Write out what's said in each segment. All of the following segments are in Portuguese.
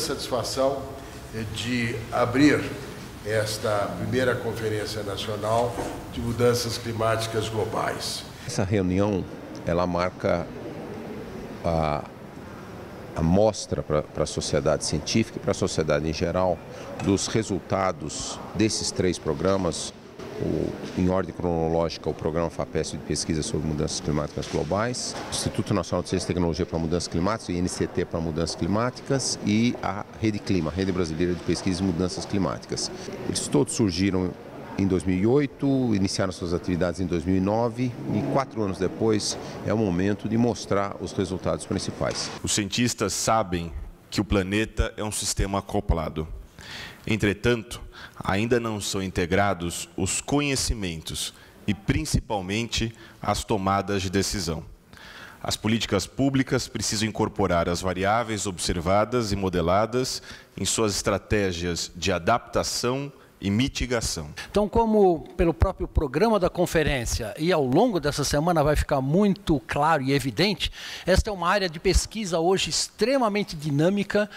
satisfação de abrir esta primeira Conferência Nacional de Mudanças Climáticas Globais. Essa reunião, ela marca a mostra para a sociedade científica e para a sociedade em geral dos resultados desses 3 programas. Em ordem cronológica, o Programa FAPESP de Pesquisa sobre Mudanças Climáticas Globais, o Instituto Nacional de Ciência e Tecnologia para Mudanças Climáticas, o INCT para Mudanças Climáticas e a Rede Clima, Rede Brasileira de Pesquisa e Mudanças Climáticas. Eles todos surgiram em 2008, iniciaram suas atividades em 2009 e 4 anos depois é o momento de mostrar os resultados principais. Os cientistas sabem que o planeta é um sistema acoplado. Entretanto, ainda não são integrados os conhecimentos e, principalmente, as tomadas de decisão. As políticas públicas precisam incorporar as variáveis observadas e modeladas em suas estratégias de adaptação e mitigação. Então, como pelo próprio programa da conferência e ao longo dessa semana vai ficar muito claro e evidente, esta é uma área de pesquisa hoje extremamente dinâmica,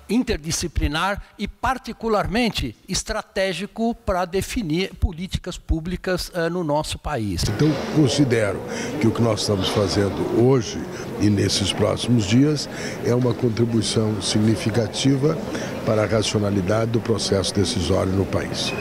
interdisciplinar e particularmente estratégico para definir políticas públicas no nosso país. Então, considero que o que nós estamos fazendo hoje e nesses próximos dias é uma contribuição significativa para a racionalidade do processo decisório no país.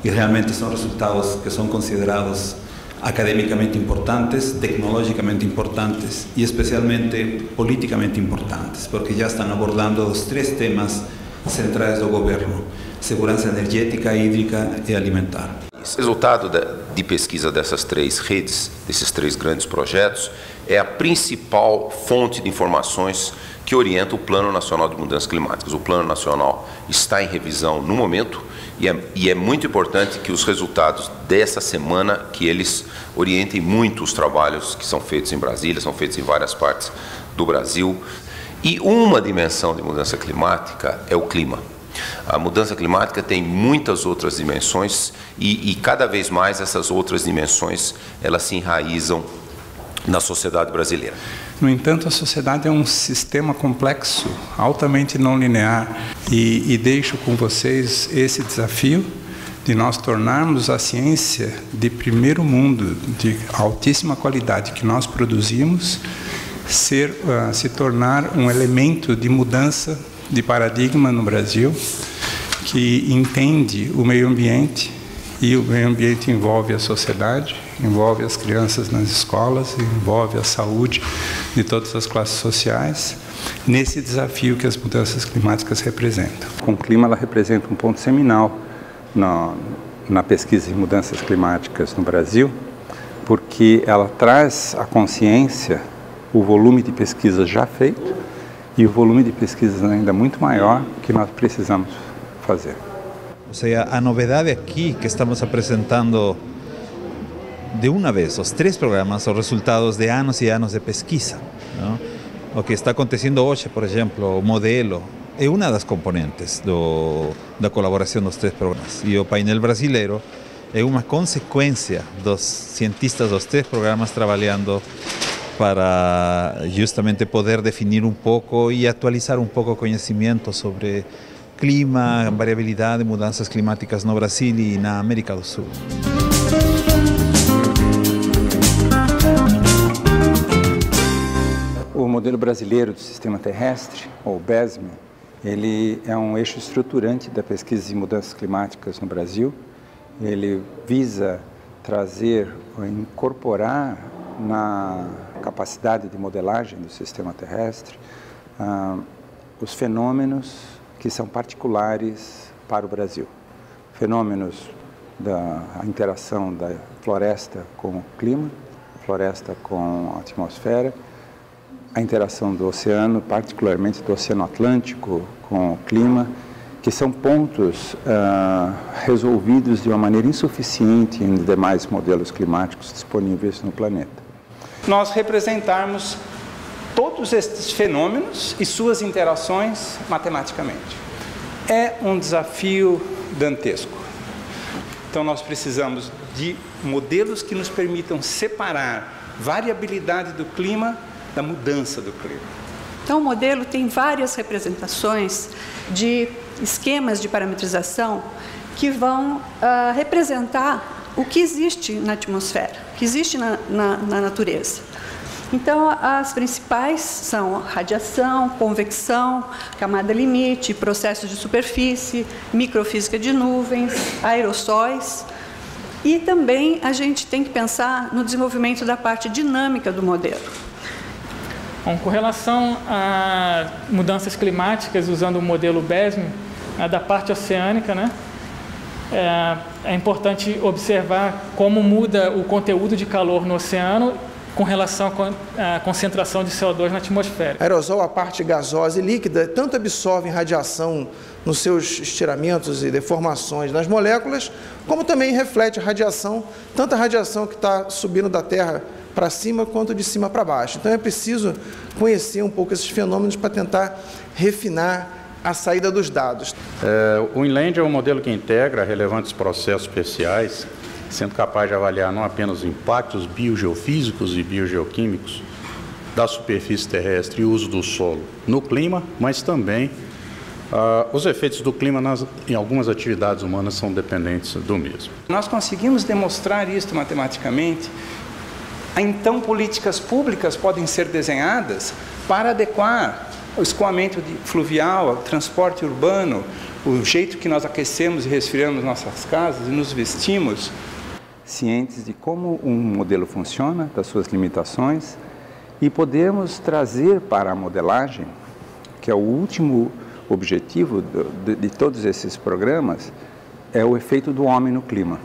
E realmente são resultados que são considerados academicamente importantes, tecnologicamente importantes e especialmente politicamente importantes, porque já estão abordando os 3 temas centrais do governo: segurança energética, hídrica e alimentar. O resultado de pesquisa dessas 3 redes, desses 3 grandes projetos, é a principal fonte de informações que orienta o Plano Nacional de Mudanças Climáticas. O Plano Nacional está em revisão no momento e é muito importante que os resultados dessa semana, que eles orientem muito os trabalhos que são feitos em Brasília, são feitos em várias partes do Brasil. E uma dimensão de mudança climática é o clima. A mudança climática tem muitas outras dimensões e cada vez mais essas outras dimensões elas se enraizam na sociedade brasileira. No entanto, a sociedade é um sistema complexo, altamente não linear, e deixo com vocês esse desafio de nós tornarmos a ciência de primeiro mundo, de altíssima qualidade que nós produzimos, se tornar um elemento de mudança de paradigma no Brasil, que entende o meio ambiente, e o meio ambiente envolve a sociedade, envolve as crianças nas escolas, envolve a saúde de todas as classes sociais, nesse desafio que as mudanças climáticas representam. Com o clima, ela representa um ponto seminal na pesquisa em mudanças climáticas no Brasil, porque ela traz à consciência o volume de pesquisa já feito e o volume de pesquisas ainda muito maior que nós precisamos fazer. O sea, a novedade aqui que estamos apresentando de uma vez os 3 programas, os resultados de anos e anos de pesquisa, não? O que está acontecendo hoje, por exemplo, o modelo é uma das componentes da colaboração dos 3 programas. E o painel brasileiro é uma consequência dos cientistas dos 3 programas trabalhando para justamente poder definir um pouco e atualizar um pouco o conhecimento sobre clima, variabilidade, mudanças climáticas no Brasil e na América do Sul. O modelo brasileiro do sistema terrestre, ou BESM, ele é um eixo estruturante da pesquisa em mudanças climáticas no Brasil. Ele visa trazer, incorporar na capacidade de modelagem do sistema terrestre os fenômenos que são particulares para o Brasil. Fenômenos da interação da floresta com o clima, floresta com a atmosfera, a interação do oceano, particularmente do Oceano Atlântico com o clima, que são pontos resolvidos de uma maneira insuficiente em demais modelos climáticos disponíveis no planeta. Nós representarmos todos estes fenômenos e suas interações matematicamente. É um desafio dantesco. Então nós precisamos de modelos que nos permitam separar variabilidade do clima da mudança do clima. Então, o modelo tem várias representações de esquemas de parametrização que vão representar o que existe na atmosfera, o que existe na natureza. Então, as principais são radiação, convecção, camada limite, processos de superfície, microfísica de nuvens, aerossóis. E também a gente tem que pensar no desenvolvimento da parte dinâmica do modelo. Bom, com relação a mudanças climáticas, usando o modelo BESM, da parte oceânica, né, é importante observar como muda o conteúdo de calor no oceano com relação à concentração de CO2 na atmosfera. Aerosol, a parte gasosa e líquida, tanto absorve radiação nos seus estiramentos e deformações nas moléculas, como também reflete radiação, tanto a radiação que está subindo da Terra para cima, quanto de cima para baixo. Então é preciso conhecer um pouco esses fenômenos para tentar refinar a saída dos dados. O Inland é um modelo que integra relevantes processos especiais, sendo capaz de avaliar não apenas os impactos biogeofísicos e biogeoquímicos da superfície terrestre e o uso do solo no clima, mas também os efeitos do clima em algumas atividades humanas são dependentes do mesmo. Nós conseguimos demonstrar isso matematicamente, então políticas públicas podem ser desenhadas para adequar o escoamento fluvial, o transporte urbano, o jeito que nós aquecemos e resfriamos nossas casas e nos vestimos. Cientes de como um modelo funciona, das suas limitações, e podemos trazer para a modelagem, que é o último objetivo de todos esses programas, é o efeito do homem no clima.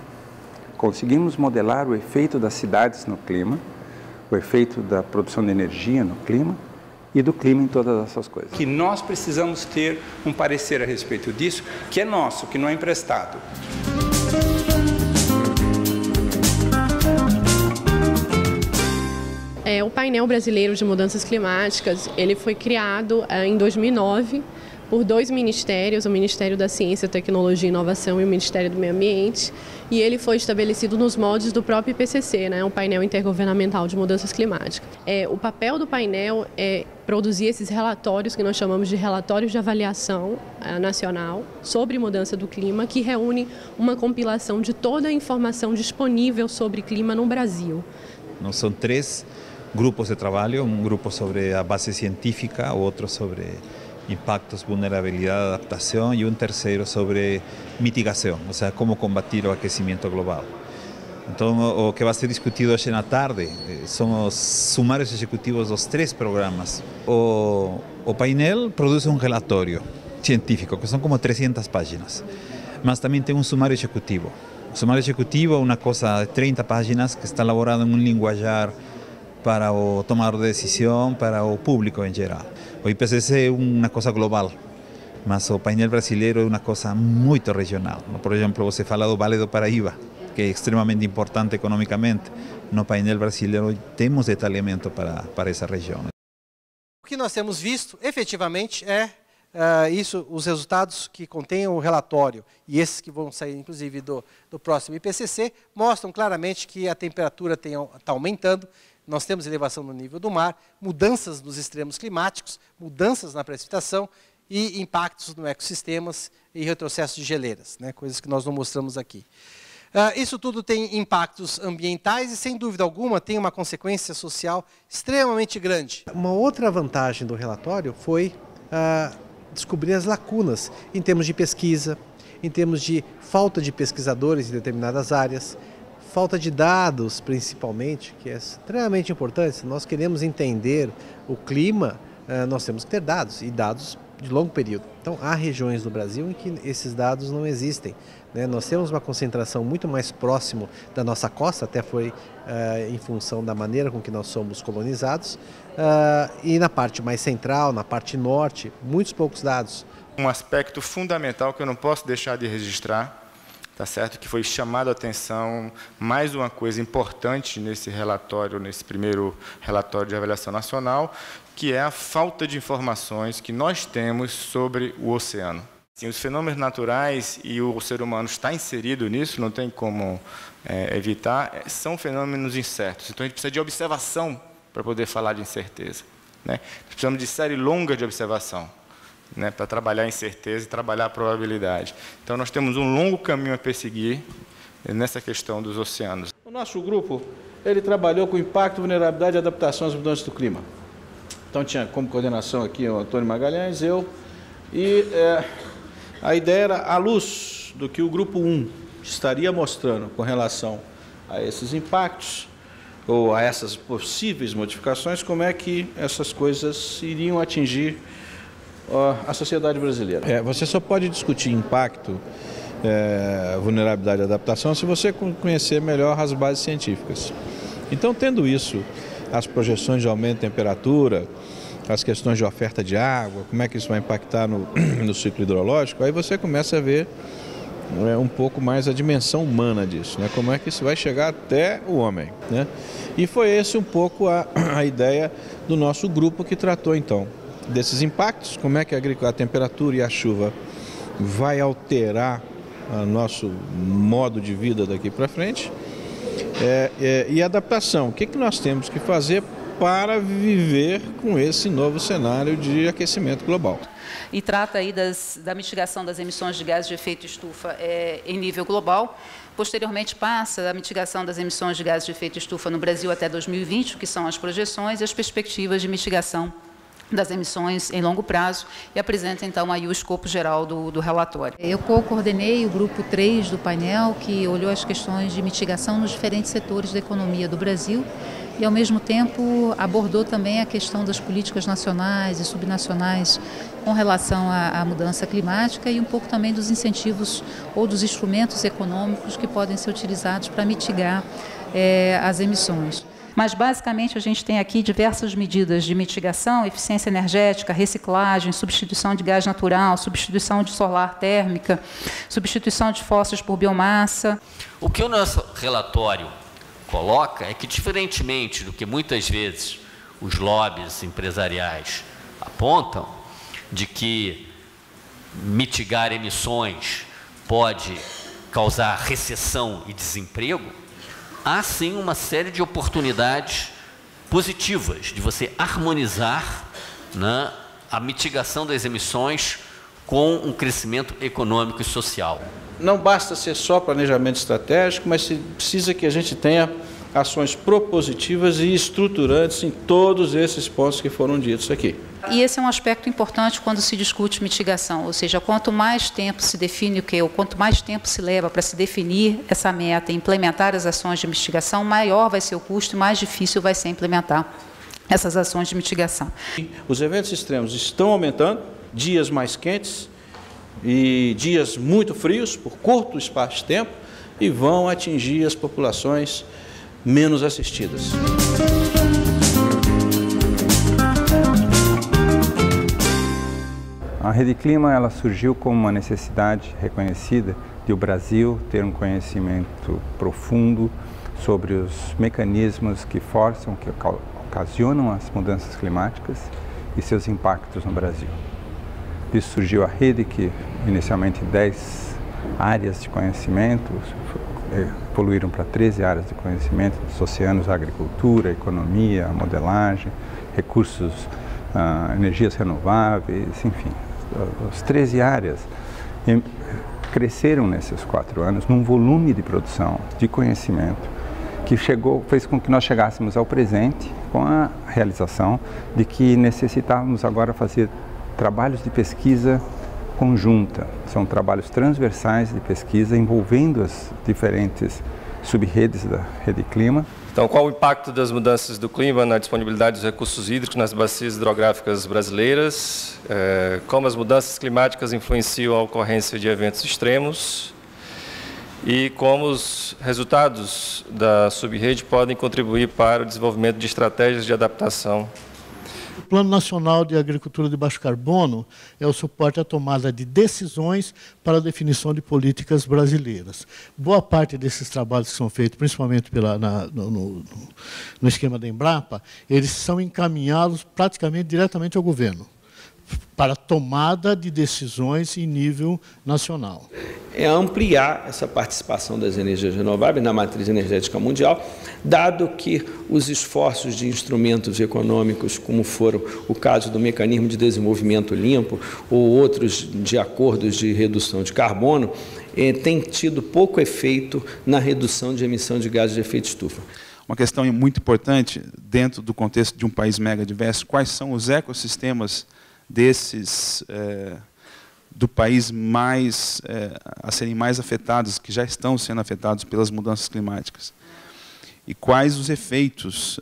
Conseguimos modelar o efeito das cidades no clima, o efeito da produção de energia no clima e do clima em todas essas coisas. Que nós precisamos ter um parecer a respeito disso, que é nosso, que não é emprestado. O painel brasileiro de mudanças climáticas, ele foi criado em 2009 por dois ministérios, o Ministério da Ciência, Tecnologia e Inovação e o Ministério do Meio Ambiente, e ele foi estabelecido nos moldes do próprio IPCC, né, o painel intergovernamental de mudanças climáticas. O papel do painel é produzir esses relatórios que nós chamamos de relatórios de avaliação nacional sobre mudança do clima, que reúne uma compilação de toda a informação disponível sobre clima no Brasil. Não são três grupos de trabalho, um grupo sobre a base científica, outro sobre impactos, vulnerabilidade, adaptação e um terceiro sobre mitigação, ou seja, como combater o aquecimento global. Então, o que vai ser discutido hoje na tarde são os sumários executivos dos três programas. O painel produz um relatório científico, que são como 300 páginas, mas também tem um sumário executivo. O sumário executivo é uma coisa de 30 páginas que está elaborado em um linguajar para o tomador de decisão, para o público em geral. O IPCC é uma coisa global, mas o painel brasileiro é uma coisa muito regional. Por exemplo, você fala do Vale do Paraíba, que é extremamente importante economicamente. No painel brasileiro temos detalhamento para essa região. O que nós temos visto, efetivamente, é os resultados que contêm o relatório, e esses que vão sair, inclusive, do próximo IPCC, mostram claramente que a temperatura está aumentando. Nós temos elevação no nível do mar, mudanças nos extremos climáticos, mudanças na precipitação e impactos no ecossistemas e retrocesso de geleiras, né, coisas que nós não mostramos aqui. Isso tudo tem impactos ambientais e, sem dúvida alguma, tem uma consequência social extremamente grande. Uma outra vantagem do relatório foi descobrir as lacunas em termos de pesquisa, em termos de falta de pesquisadores em determinadas áreas, falta de dados, principalmente, que é extremamente importante. Se nós queremos entender o clima, nós temos que ter dados, e dados de longo período. Então, há regiões no Brasil em que esses dados não existem, né? Nós temos uma concentração muito mais próximo da nossa costa, até foi em função da maneira com que nós somos colonizados, e na parte mais central, na parte norte, muitos poucos dados. Um aspecto fundamental que eu não posso deixar de registrar, tá certo? Que foi chamado a atenção, mais uma coisa importante nesse relatório, nesse primeiro relatório de avaliação nacional, que é a falta de informações que nós temos sobre o oceano. Sim, os fenômenos naturais, e o ser humano está inserido nisso, não tem como evitar, são fenômenos incertos. Então, a gente precisa de observação para poder falar de incerteza. né? Precisamos de série longa de observação, né, para trabalhar a incerteza e trabalhar a probabilidade. Então, nós temos um longo caminho a perseguir nessa questão dos oceanos. O nosso grupo, ele trabalhou com impacto, vulnerabilidade e adaptação às mudanças do clima. Então, tinha como coordenação aqui o Antônio Magalhães, eu, e a ideia era, à luz do que o grupo 1 estaria mostrando com relação a esses impactos, ou a essas possíveis modificações, como é que essas coisas iriam atingir a sociedade brasileira. Você só pode discutir impacto, vulnerabilidade e adaptação se você conhecer melhor as bases científicas. Então, tendo isso, as projeções de aumento de temperatura, as questões de oferta de água, como é que isso vai impactar no ciclo hidrológico, aí você começa a ver um pouco mais a dimensão humana disso, né? Como é que isso vai chegar até o homem, né? E foi esse um pouco a ideia do nosso grupo que tratou, então, desses impactos, como é que a temperatura e a chuva vai alterar o nosso modo de vida daqui para frente, e adaptação. O que nós temos que fazer para viver com esse novo cenário de aquecimento global? E trata aí da mitigação das emissões de gases de efeito estufa em nível global. Posteriormente passa a mitigação das emissões de gases de efeito estufa no Brasil até 2020, que são as projeções e as perspectivas de mitigação das emissões em longo prazo, e apresenta então aí o escopo geral do relatório. Eu coordenei o grupo 3 do painel, que olhou as questões de mitigação nos diferentes setores da economia do Brasil, e, ao mesmo tempo, abordou também a questão das políticas nacionais e subnacionais com relação à mudança climática e um pouco também dos incentivos ou dos instrumentos econômicos que podem ser utilizados para mitigar as emissões. Mas, basicamente, a gente tem aqui diversas medidas de mitigação: eficiência energética, reciclagem, substituição de gás natural, substituição de solar térmica, substituição de fósseis por biomassa. O que o nosso relatório coloca é que, diferentemente do que muitas vezes os lobbies empresariais apontam, de que mitigar emissões pode causar recessão e desemprego, há sim uma série de oportunidades positivas de você harmonizar, né, a mitigação das emissões com um crescimento econômico e social. Não basta ser só planejamento estratégico, mas precisa que a gente tenha ações propositivas e estruturantes em todos esses pontos que foram ditos aqui. E esse é um aspecto importante quando se discute mitigação, ou seja, quanto mais tempo se define o que, ou quanto mais tempo se leva para se definir essa meta e implementar as ações de mitigação, maior vai ser o custo e mais difícil vai ser implementar essas ações de mitigação. Os eventos extremos estão aumentando, dias mais quentes e dias muito frios por curto espaço de tempo, e vão atingir as populações menos assistidas. A Rede Clima ela surgiu como uma necessidade reconhecida de o Brasil ter um conhecimento profundo sobre os mecanismos que forçam, que ocasionam as mudanças climáticas e seus impactos no Brasil. Disso surgiu a rede, que inicialmente 10 áreas de conhecimento evoluíram para 13 áreas de conhecimento dos oceanos, agricultura, economia, modelagem, recursos, energias renováveis, enfim. As 13 áreas cresceram nesses 4 anos num volume de produção, de conhecimento, que fez com que nós chegássemos ao presente com a realização de que necessitávamos agora fazer trabalhos de pesquisa conjunta. São trabalhos transversais de pesquisa envolvendo as diferentes sub-redes da Rede Clima. Então, qual o impacto das mudanças do clima na disponibilidade dos recursos hídricos nas bacias hidrográficas brasileiras? Como as mudanças climáticas influenciam a ocorrência de eventos extremos? E como os resultados da sub-rede podem contribuir para o desenvolvimento de estratégias de adaptação? O Plano Nacional de Agricultura de Baixo Carbono é o suporte à tomada de decisões para a definição de políticas brasileiras. Boa parte desses trabalhos que são feitos, principalmente no esquema da Embrapa, eles são encaminhados praticamente diretamente ao governo, para tomada de decisões em nível nacional. é ampliar essa participação das energias renováveis na matriz energética mundial, dado que os esforços de instrumentos econômicos, como foram o caso do Mecanismo de Desenvolvimento Limpo ou outros de acordos de redução de carbono, têm tido pouco efeito na redução de emissão de gases de efeito estufa. Uma questão muito importante, dentro do contexto de um país mega diverso, quais são os ecossistemas desses do país a serem mais afetados, que já estão sendo afetados pelas mudanças climáticas? E quais os efeitos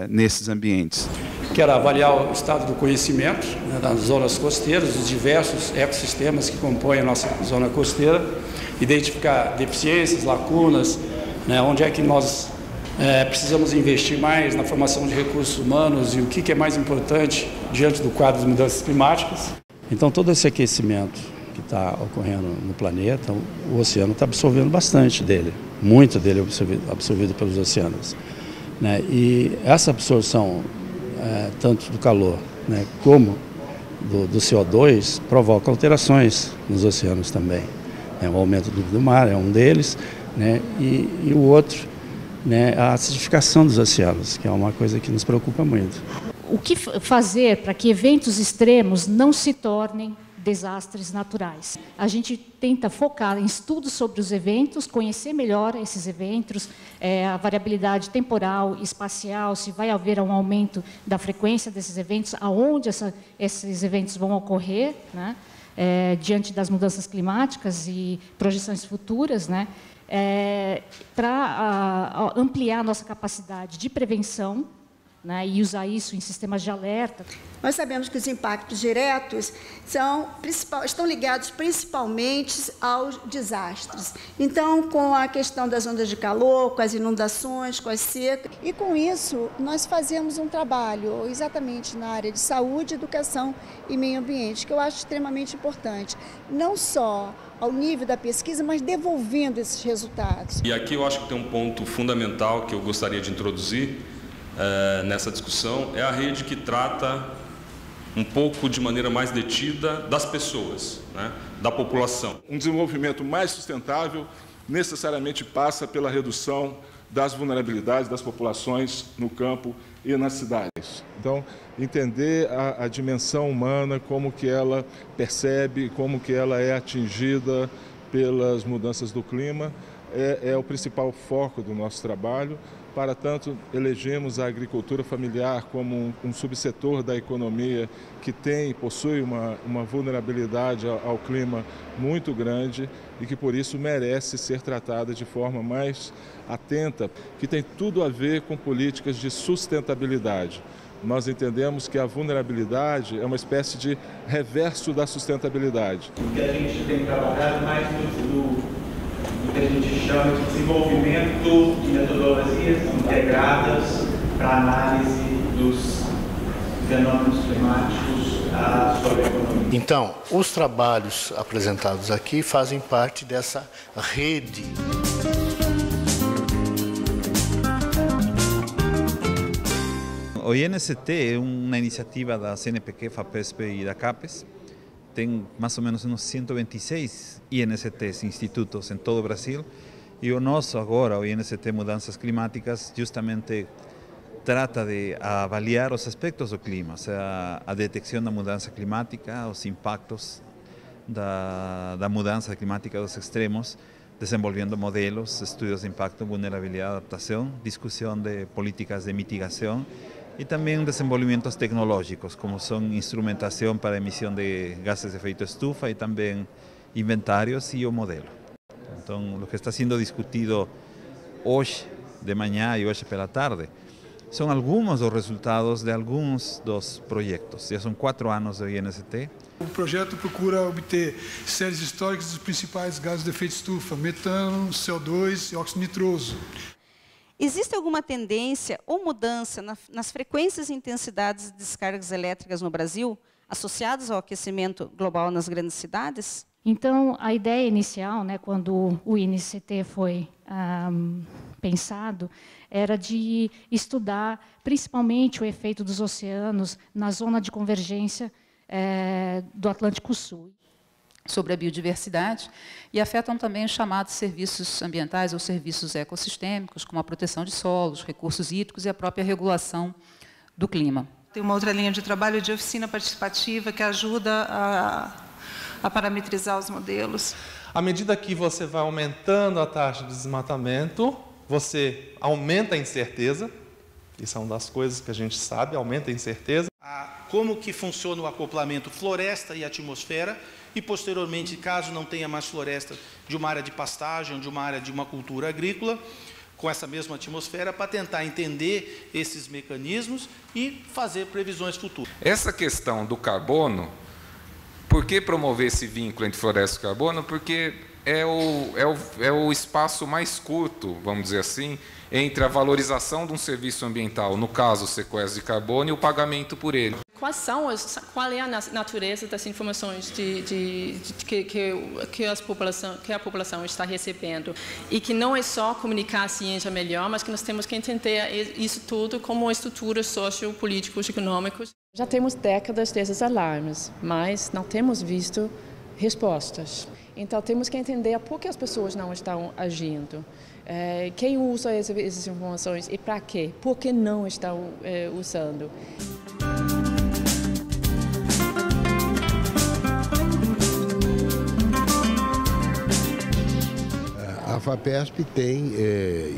nesses ambientes? Quero avaliar o estado do conhecimento, né, das zonas costeiras, os diversos ecossistemas que compõem a nossa zona costeira, identificar deficiências, lacunas, né, onde é que nós precisamos investir mais na formação de recursos humanos e o que é mais importante diante do quadro das mudanças climáticas. Então, todo esse aquecimento que está ocorrendo no planeta, o oceano está absorvendo bastante dele, muito dele é absorvido pelos oceanos, né? E essa absorção, tanto do calor, né, como do CO2, provoca alterações nos oceanos também. O aumento do nível do mar é um deles, né, e o outro, né, a acidificação dos oceanos, que é uma coisa que nos preocupa muito. O que fazer para que eventos extremos não se tornem desastres naturais? A gente tenta focar em estudos sobre os eventos, conhecer melhor esses eventos, a variabilidade temporal, espacial, se vai haver um aumento da frequência desses eventos, aonde esses eventos vão ocorrer, né, diante das mudanças climáticas e projeções futuras, né, para ampliar a nossa capacidade de prevenção, né, e usar isso em sistemas de alerta. Nós sabemos que os impactos diretos estão ligados principalmente aos desastres. Então, com a questão das ondas de calor, com as inundações, com as secas. E com isso, nós fazemos um trabalho exatamente na área de saúde, educação e meio ambiente, que eu acho extremamente importante. Não só ao nível da pesquisa, mas devolvendo esses resultados. E aqui eu acho que tem um ponto fundamental que eu gostaria de introduzir nessa discussão, é a rede que trata um pouco de maneira mais detida das pessoas, né, da população. Um desenvolvimento mais sustentável necessariamente passa pela redução das vulnerabilidades das populações no campo e nas cidades. Então, entender a dimensão humana, como que ela percebe, como que ela é atingida pelas mudanças do clima, é o principal foco do nosso trabalho. Para tanto, elegemos a agricultura familiar como um subsetor da economia que possui uma vulnerabilidade ao clima muito grande e que, por isso, merece ser tratada de forma mais atenta, que tem tudo a ver com políticas de sustentabilidade. Nós entendemos que a vulnerabilidade é uma espécie de reverso da sustentabilidade. O que a gente tem trabalhado mais do que a gente chama de desenvolvimento de metodologias integradas para análise dos fenômenos climáticos sobre a economia. Então, os trabalhos apresentados aqui fazem parte dessa rede. O INST é uma iniciativa da CNPq, FAPESP e da CAPES. Tem mais ou menos uns 126 INSTs, institutos em todo o Brasil, e o nosso agora, o INST Mudanças Climáticas, justamente trata de avaliar os aspectos do clima, ou seja, a detecção da mudança climática, os impactos da mudança climática dos extremos, desenvolvendo modelos, estudos de impacto, vulnerabilidade, adaptação, discussão de políticas de mitigação, e também desenvolvimentos tecnológicos, como são instrumentação para emissão de gases de efeito estufa e também inventários e o modelo. Então, o que está sendo discutido hoje de manhã e hoje pela tarde são alguns dos resultados de alguns dos projetos. Já são 4 anos do INST. O projeto procura obter séries históricas dos principais gases de efeito estufa, metano, CO2 e óxido nitroso. Existe alguma tendência ou mudança nas frequências e intensidades de descargas elétricas no Brasil, associadas ao aquecimento global nas grandes cidades? Então, a ideia inicial, né, quando o INST foi pensado, era de estudar principalmente o efeito dos oceanos na zona de convergência do Atlântico Sul. sobre a biodiversidade e afetam também os chamados serviços ambientais ou serviços ecossistêmicos, como a proteção de solos, recursos hídricos e a própria regulação do clima. Tem uma outra linha de trabalho de oficina participativa que ajuda a parametrizar os modelos. À medida que você vai aumentando a taxa de desmatamento, você aumenta a incerteza. Isso é uma das coisas que a gente sabe, aumenta a incerteza. Como que funciona o acoplamento floresta e atmosfera e, posteriormente, caso não tenha mais floresta, de uma área de pastagem, de uma área de uma cultura agrícola, com essa mesma atmosfera, para tentar entender esses mecanismos e fazer previsões futuras. Essa questão do carbono, por que promover esse vínculo entre floresta e carbono? Porque é o espaço mais curto, vamos dizer assim, entre a valorização de um serviço ambiental, no caso o sequestro de carbono, e o pagamento por ele. Qual é a natureza das informações que a população está recebendo? E que não é só comunicar a ciência melhor, mas que nós temos que entender isso tudo como estruturas sociopolíticos e econômicos. Já temos décadas desses alarmes, mas não temos visto respostas. Então, temos que entender por que as pessoas não estão agindo. Quem usa essas informações e para quê? Por que não estão usando? A FAPESP tem,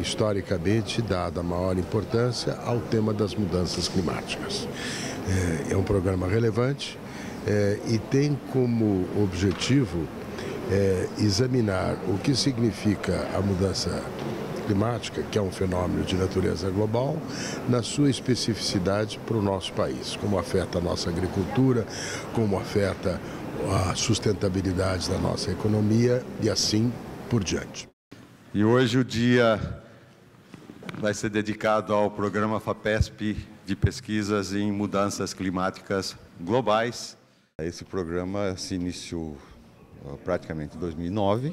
historicamente, dado a maior importância ao tema das mudanças climáticas. É um programa relevante e tem como objetivo examinar o que significa a mudança climática, que é um fenômeno de natureza global, na sua especificidade para o nosso país, como afeta a nossa agricultura, como afeta a sustentabilidade da nossa economia e assim por diante. E hoje o dia vai ser dedicado ao programa FAPESP de pesquisas em mudanças climáticas globais. Esse programa se iniciou praticamente em 2009,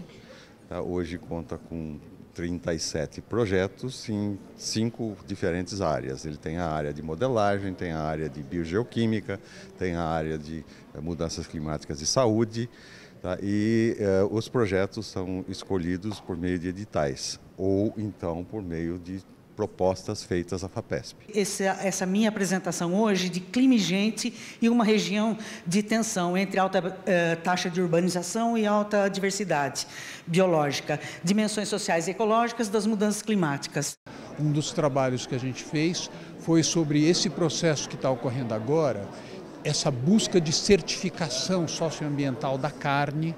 tá? Hoje conta com 37 projetos em 5 diferentes áreas. Ele tem a área de modelagem, tem a área de biogeoquímica, tem a área de mudanças climáticas e saúde, tá? E os projetos são escolhidos por meio de editais ou então por meio de propostas feitas à FAPESP. Essa minha apresentação hoje de clima e gente e uma região de tensão entre alta taxa de urbanização e alta diversidade biológica, dimensões sociais e ecológicas das mudanças climáticas. Um dos trabalhos que a gente fez foi sobre esse processo que está ocorrendo agora, essa busca de certificação socioambiental da carne,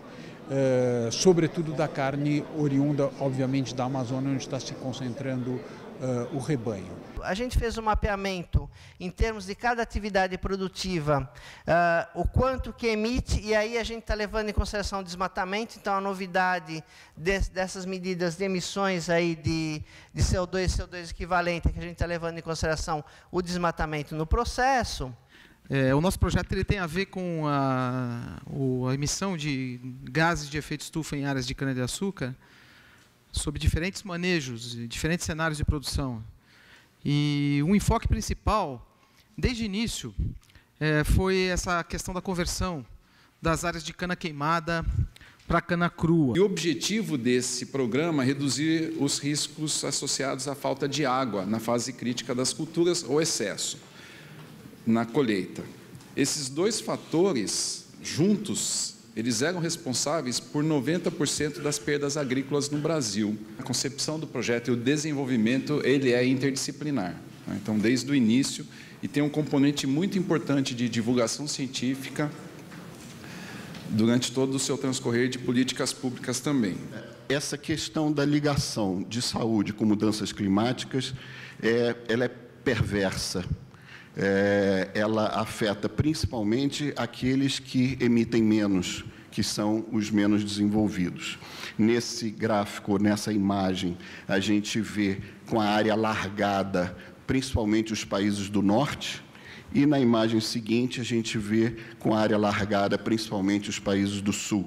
sobretudo da carne oriunda, obviamente, da Amazônia, onde está se concentrando o rebanho. A gente fez um mapeamento em termos de cada atividade produtiva, o quanto que emite, e aí a gente está levando em consideração o desmatamento. Então, a novidade dessas medidas de emissões aí de CO2 e CO2 equivalente, é que a gente está levando em consideração o desmatamento no processo. O nosso projeto ele tem a ver com a emissão de gases de efeito estufa em áreas de cana-de-açúcar, sob diferentes manejos, diferentes cenários de produção. E o enfoque principal, desde o início, foi essa questão da conversão das áreas de cana queimada para cana crua. E o objetivo desse programa é reduzir os riscos associados à falta de água na fase crítica das culturas ou excesso na colheita. Esses dois fatores, juntos, eles eram responsáveis por 90% das perdas agrícolas no Brasil. A concepção do projeto e o desenvolvimento, ele é interdisciplinar. Então, desde o início, e tem um componente muito importante de divulgação científica durante todo o seu transcorrer de políticas públicas também. Essa questão da ligação de saúde com mudanças climáticas, ela é perversa. Ela afeta principalmente aqueles que emitem menos, que são os menos desenvolvidos. Nesse gráfico, nessa imagem, a gente vê com a área alargada, principalmente os países do norte, e na imagem seguinte a gente vê com a área alargada, principalmente os países do sul.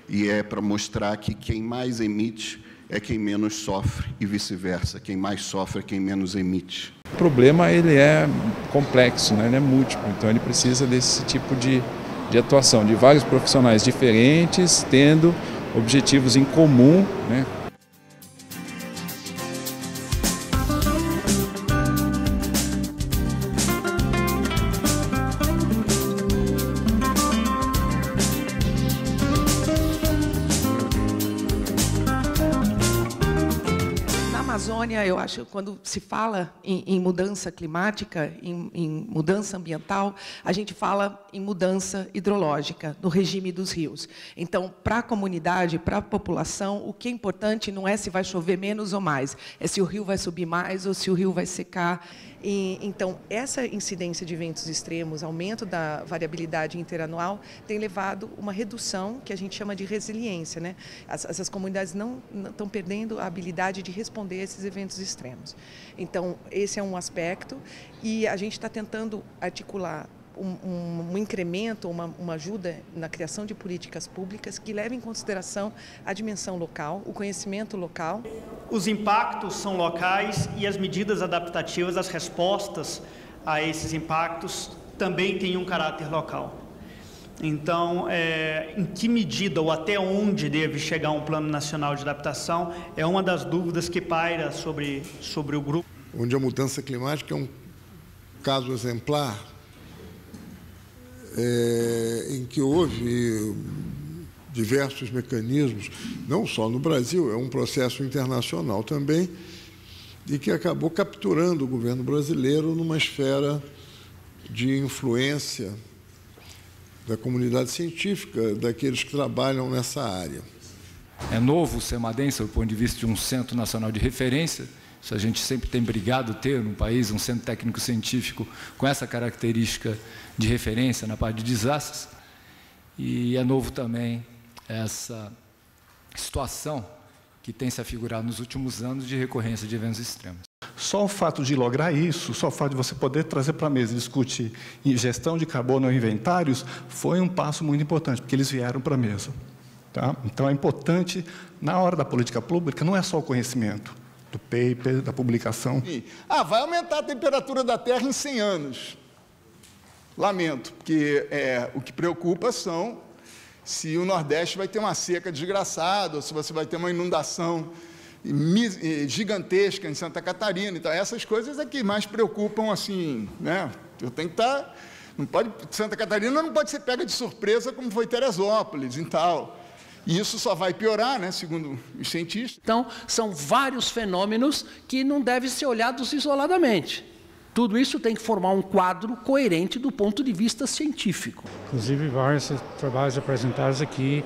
E é para mostrar que quem mais emite é quem menos sofre e vice-versa. Quem mais sofre é quem menos emite. O problema ele é complexo, né? Ele é múltiplo, então ele precisa desse tipo de de atuação de vários profissionais diferentes, tendo objetivos em comum, né? Eu acho que quando se fala em mudança climática, em mudança ambiental, a gente fala em mudança hidrológica no regime dos rios. Então, para a comunidade, para a população, o que é importante não é se vai chover menos ou mais, é se o rio vai subir mais ou se o rio vai secar. Então, essa incidência de eventos extremos, aumento da variabilidade interanual, tem levado uma redução que a gente chama de resiliência, né? Essas comunidades não estão perdendo a habilidade de responder a esses eventos extremos. Então, esse é um aspecto e a gente está tentando articular um incremento, uma ajuda na criação de políticas públicas que levem em consideração a dimensão local, o conhecimento local. Os impactos são locais e as medidas adaptativas, as respostas a esses impactos também têm um caráter local. Então, em que medida ou até onde deve chegar um plano nacional de adaptação é uma das dúvidas que paira sobre o grupo. Onde a mudança climática é um caso exemplar, em que houve diversos mecanismos, não só no Brasil, é um processo internacional também, e que acabou capturando o governo brasileiro numa esfera de influência da comunidade científica, daqueles que trabalham nessa área. É novo o Semadense, do ponto de vista de um centro nacional de referência. Isso a gente sempre tem brigado ter no país, um centro técnico-científico com essa característica de referência na parte de desastres. E é novo também essa situação que tem se afigurado nos últimos anos de recorrência de eventos extremos. Só o fato de lograr isso, só o fato de você poder trazer para a mesa e discutir gestão de carbono ou inventários, foi um passo muito importante, porque eles vieram para a mesa. Tá? Então, é importante, na hora da política pública, não é só o conhecimento do paper, da publicação. Vai aumentar a temperatura da Terra em 100 anos. Lamento, porque o que preocupa são se o Nordeste vai ter uma seca desgraçada, ou se você vai ter uma inundação gigantesca em Santa Catarina. Então, essas coisas é que mais preocupam, assim, né? Eu tenho que estar... Santa Catarina não pode ser pega de surpresa como foi Teresópolis e tal. E isso só vai piorar, né, segundo os cientistas. Então, são vários fenômenos que não devem ser olhados isoladamente. Tudo isso tem que formar um quadro coerente do ponto de vista científico. Inclusive, vários trabalhos apresentados aqui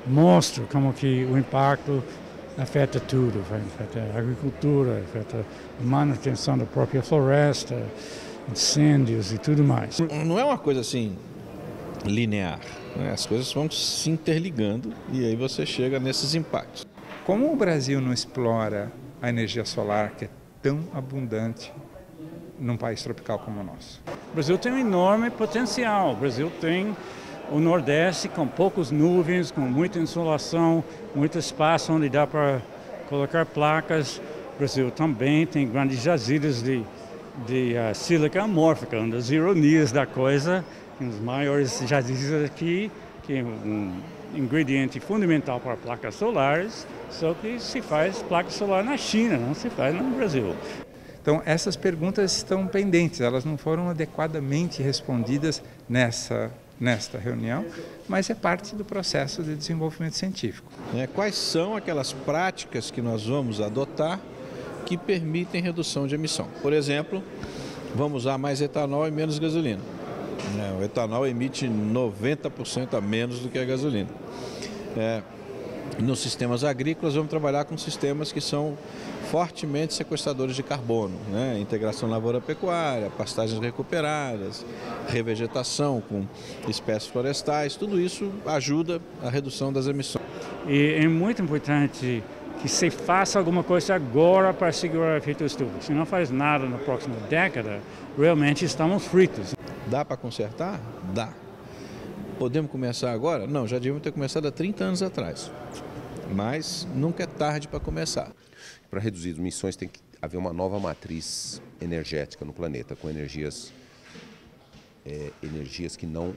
mostram como que o impacto afeta tudo, afeta a agricultura, afeta a manutenção da própria floresta, incêndios e tudo mais. Não é uma coisa assim linear, né? As coisas vão se interligando e aí você chega nesses impactos. Como o Brasil não explora a energia solar, que é tão abundante num país tropical como o nosso? O Brasil tem um enorme potencial. O Brasil tem o Nordeste com poucas nuvens, com muita insolação, muito espaço onde dá para colocar placas. O Brasil também tem grandes jazidas de sílica amórfica, uma das ironias da coisa. Os maiores jazizes aqui, que é um ingrediente fundamental para placas solares, só que se faz placa solar na China, não se faz no Brasil. Então, essas perguntas estão pendentes, elas não foram adequadamente respondidas nesta reunião, mas é parte do processo de desenvolvimento científico. Quais são aquelas práticas que nós vamos adotar que permitem redução de emissão? Por exemplo, vamos usar mais etanol e menos gasolina. O etanol emite 90% a menos do que a gasolina. Nos sistemas agrícolas, vamos trabalhar com sistemas que são fortemente sequestradores de carbono, né? Integração lavoura-pecuária, pastagens recuperadas, revegetação com espécies florestais, tudo isso ajuda a redução das emissões. E é muito importante que se faça alguma coisa agora para segurar o efeito estufa. Se não faz nada na próxima década, realmente estamos fritos. Dá para consertar? Dá. Podemos começar agora? Não, já devíamos ter começado há 30 anos atrás. Mas nunca é tarde para começar. Para reduzir as emissões tem que haver uma nova matriz energética no planeta, com energias que não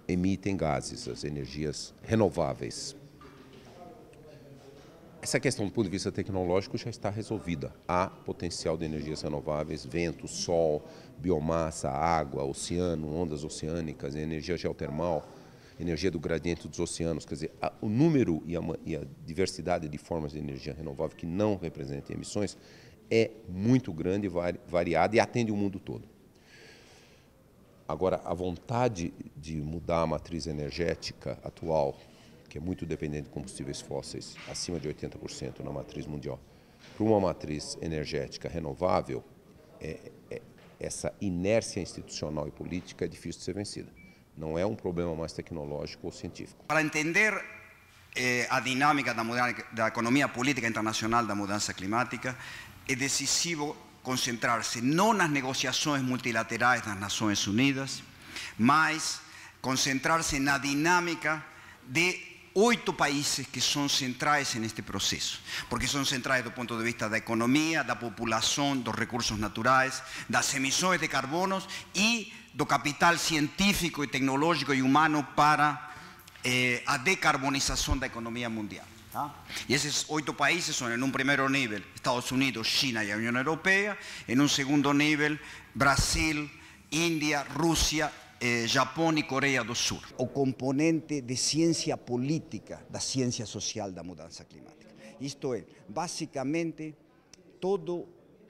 emitem gases, as energias renováveis. Essa questão do ponto de vista tecnológico já está resolvida. Há potencial de energias renováveis, vento, sol, biomassa, água, oceano, ondas oceânicas, energia geotermal, energia do gradiente dos oceanos. Quer dizer, o número e a diversidade de formas de energia renovável que não representem emissões é muito grande, variada e atende o mundo todo. Agora, a vontade de mudar a matriz energética atual, que é muito dependente de combustíveis fósseis, acima de 80% na matriz mundial, para uma matriz energética renovável, essa inércia institucional e política é difícil de ser vencida. Não é um problema mais tecnológico ou científico. Para entender a dinâmica da economia política internacional da mudança climática, é decisivo concentrar-se não nas negociações multilaterais das Nações Unidas, mas concentrar-se na dinâmica de 8 países que são centrais neste processo, porque são centrais do ponto de vista da economia, da população, dos recursos naturais, das emissões de carbono e do capital científico e tecnológico e humano para a decarbonização da economia mundial. E esses 8 países são, em um primeiro nível, Estados Unidos, China e a União Europeia, em um segundo nível, Brasil, Índia, Rússia, Japão e Coreia do Sul. O componente de ciência política da ciência social da mudança climática. Isto é, basicamente, todo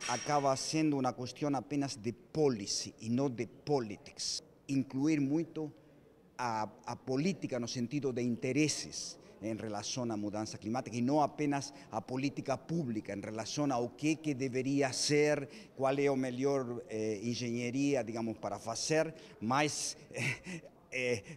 acaba sendo uma questão apenas de policy e não de politics. Incluir muito a política no sentido de interesses em relação à mudança climática e não apenas a política pública em relação ao que deveria ser, qual é a melhor engenharia, digamos, para fazer, mas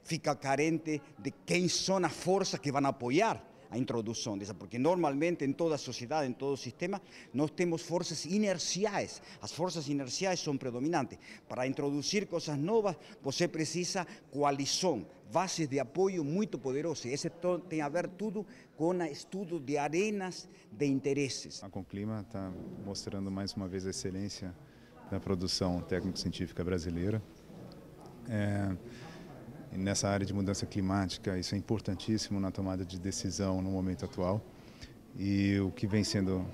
fica carente de quem são as forças que vão apoiar a introdução dessa, porque normalmente em toda a sociedade, em todo o sistema, nós temos forças inerciais. As forças inerciais são predominantes. Para introduzir coisas novas, você precisa coalizão, bases de apoio muito poderosas. Esse tem a ver tudo com estudo de arenas de interesses. A Conclima está mostrando mais uma vez a excelência da produção técnico-científica brasileira. Nessa área de mudança climática, isso é importantíssimo na tomada de decisão no momento atual. E o que vem sendo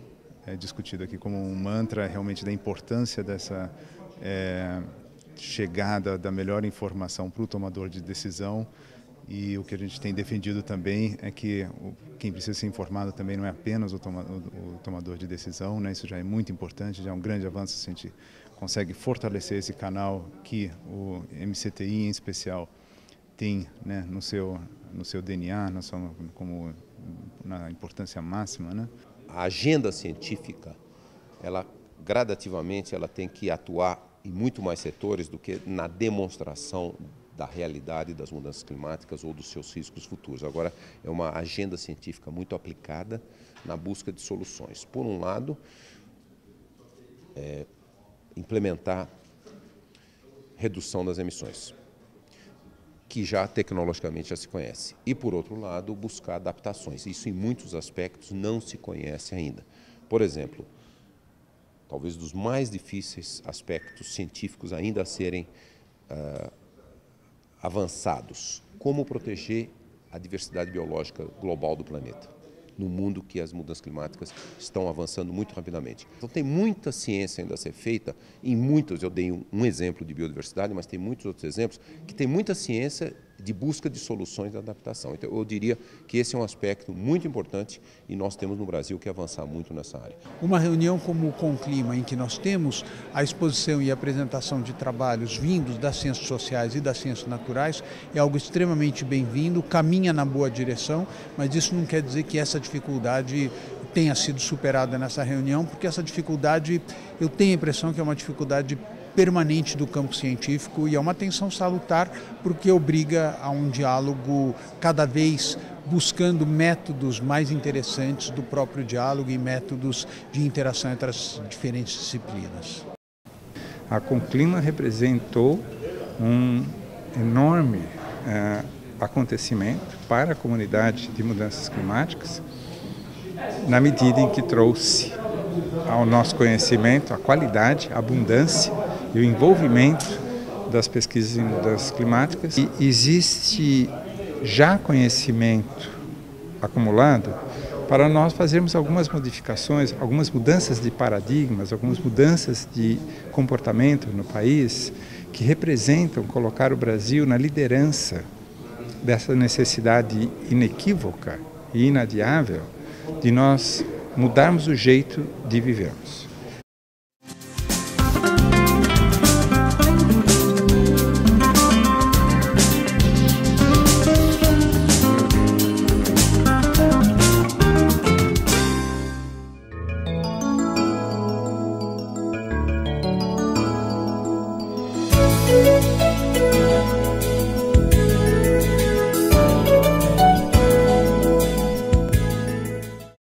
discutido aqui como um mantra realmente da importância dessa chegada da melhor informação para o tomador de decisão. E o que a gente tem defendido também é que quem precisa ser informado também não é apenas o tomador de decisão, né? Isso já é muito importante, já é um grande avanço se a gente consegue fortalecer esse canal que o MCTI em especial tem, né, no seu DNA, como na importância máxima, né? A agenda científica, ela gradativamente ela tem que atuar em muito mais setores do que na demonstração da realidade das mudanças climáticas ou dos seus riscos futuros. Agora, é uma agenda científica muito aplicada na busca de soluções. Por um lado, implementar redução das emissões, que já tecnologicamente já se conhece. E, por outro lado, buscar adaptações. Isso, em muitos aspectos, não se conhece ainda. Por exemplo, talvez dos mais difíceis aspectos científicos ainda a serem avançados. Como proteger a diversidade biológica global do planeta, no mundo que as mudanças climáticas estão avançando muito rapidamente. Então tem muita ciência ainda a ser feita, eu dei um exemplo de biodiversidade, mas tem muitos outros exemplos, que tem muita ciência de busca de soluções de adaptação. Então eu diria que esse é um aspecto muito importante e nós temos no Brasil que avançar muito nessa área. Uma reunião como o Conclima, em que nós temos a exposição e a apresentação de trabalhos vindos das ciências sociais e das ciências naturais, é algo extremamente bem-vindo, caminha na boa direção, mas isso não quer dizer que essa dificuldade tenha sido superada nessa reunião, porque essa dificuldade, eu tenho a impressão que é uma dificuldade permanente do campo científico e é uma tensão salutar porque obriga a um diálogo cada vez buscando métodos mais interessantes do próprio diálogo e métodos de interação entre as diferentes disciplinas. A Conclima representou um enorme acontecimento para a comunidade de mudanças climáticas, na medida em que trouxe ao nosso conhecimento a qualidade, a abundância e o envolvimento das pesquisas em mudanças climáticas. E existe já conhecimento acumulado para nós fazermos algumas modificações, algumas mudanças de paradigmas, algumas mudanças de comportamento no país que representam colocar o Brasil na liderança dessa necessidade inequívoca e inadiável de nós mudarmos o jeito de vivermos.